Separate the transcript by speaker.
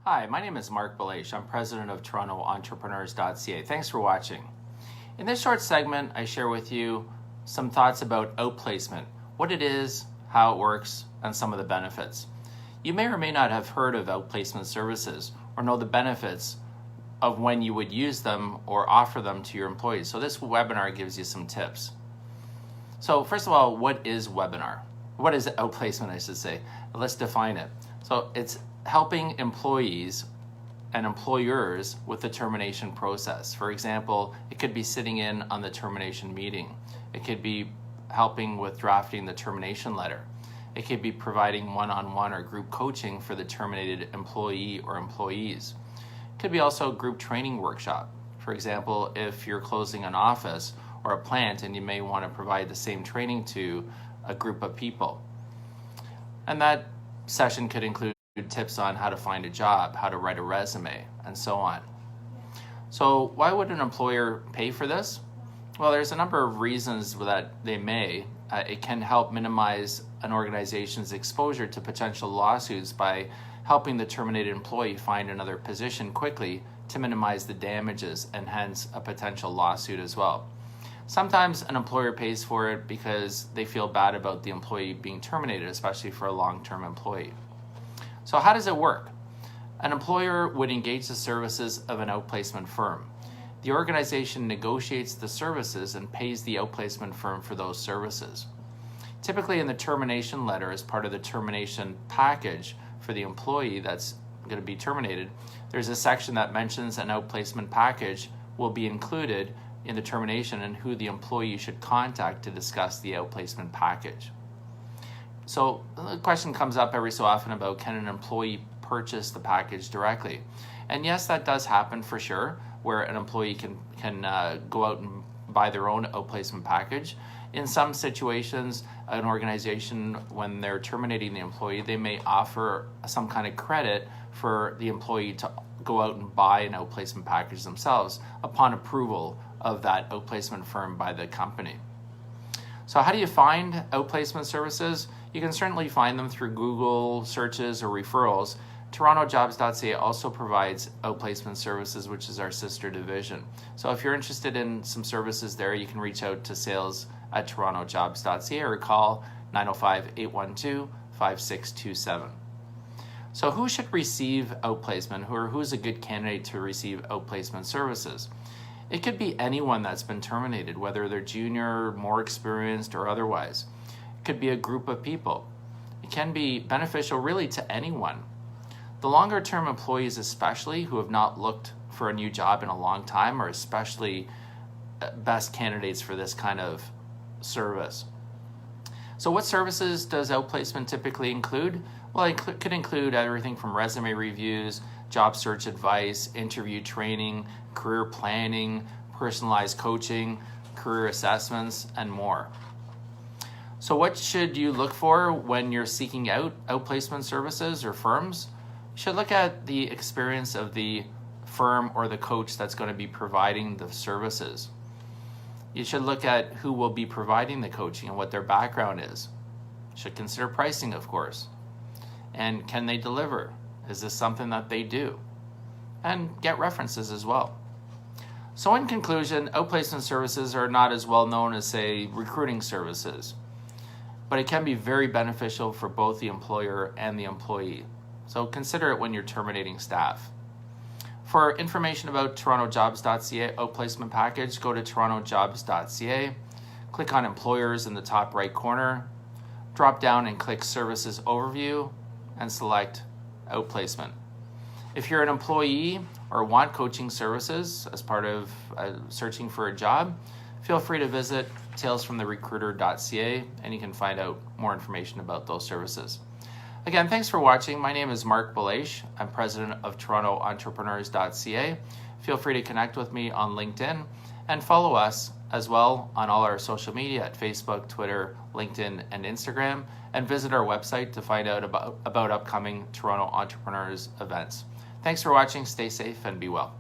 Speaker 1: Hi, my name is Mark Belache. I'm president of TorontoEntrepreneurs.ca. Thanks for watching. In this short segment, I share with you some thoughts about outplacement, what it is, how it works, and some of the benefits. You may or may not have heard of outplacement services or know the benefits of when you would use them or offer them to your employees. So this webinar gives you some tips. So first of all, what is webinar? What is outplacement, I should say? Let's define it. So it's helping employees and employers with the termination process. For example, it could be sitting in on the termination meeting. It could be helping with drafting the termination letter. It could be providing one-on-one or group coaching for the terminated employee or employees. It could be also a group training workshop. For example, if you're closing an office or a plant and you may want to provide the same training to a group of people. And that session could include tips on how to find a job, how to write a resume, and so on. So why would an employer pay for this? Well, there's a number of reasons that they may. It can help minimize an organization's exposure to potential lawsuits by helping the terminated employee find another position quickly to minimize the damages and hence a potential lawsuit as well. Sometimes an employer pays for it because they feel bad about the employee being terminated, especially for a long-term employee. So how does it work? An employer would engage the services of an outplacement firm. The organization negotiates the services and pays the outplacement firm for those services. Typically in the termination letter, as part of the termination package for the employee that's going to be terminated, there's a section that mentions an outplacement package will be included in the termination and who the employee should contact to discuss the outplacement package. So the question comes up every so often about, can an employee purchase the package directly? And yes, that does happen for sure, where an employee can go out and buy their own outplacement package. In some situations, an organization, when they're terminating the employee, they may offer some kind of credit for the employee to go out and buy an outplacement package themselves upon approval of that outplacement firm by the company. So how do you find outplacement services? You can certainly find them through Google searches or referrals. TorontoJobs.ca also provides outplacement services, which is our sister division. So if you're interested in some services there, you can reach out to sales@TorontoJobs.ca or call 905-812-5627. So who should receive outplacement, or who's a good candidate to receive outplacement services? It could be anyone that's been terminated, whether they're junior, more experienced, or otherwise. It could be a group of people. It can be beneficial really to anyone. The longer-term employees especially, who have not looked for a new job in a long time, are especially best candidates for this kind of service. So what services does outplacement typically include? Well, it could include everything from resume reviews, job search advice, interview training, career planning, personalized coaching, career assessments, and more. So what should you look for when you're seeking out outplacement services or firms? You should look at the experience of the firm or the coach that's going to be providing the services. You should look at who will be providing the coaching and what their background is. You should consider pricing, of course. And can they deliver? Is this something that they do? And get references as well. So in conclusion, outplacement services are not as well known as, say, recruiting services, but it can be very beneficial for both the employer and the employee. So consider it when you're terminating staff. For information about TorontoJobs.ca outplacement package, go to TorontoJobs.ca, click on Employers in the top right corner, drop down and click Services Overview, and select Outplacement. If you're an employee or want coaching services as part of searching for a job, feel free to visit salesfromtherecruiter.ca and you can find out more information about those services. Again, thanks for watching. My name is Mark Belache. I'm president of TorontoEntrepreneurs.ca. Feel free to connect with me on LinkedIn and follow us as well on all our social media at Facebook, Twitter, LinkedIn, and Instagram, and visit our website to find out about upcoming Toronto Entrepreneurs events. Thanks for watching. Stay safe and be well.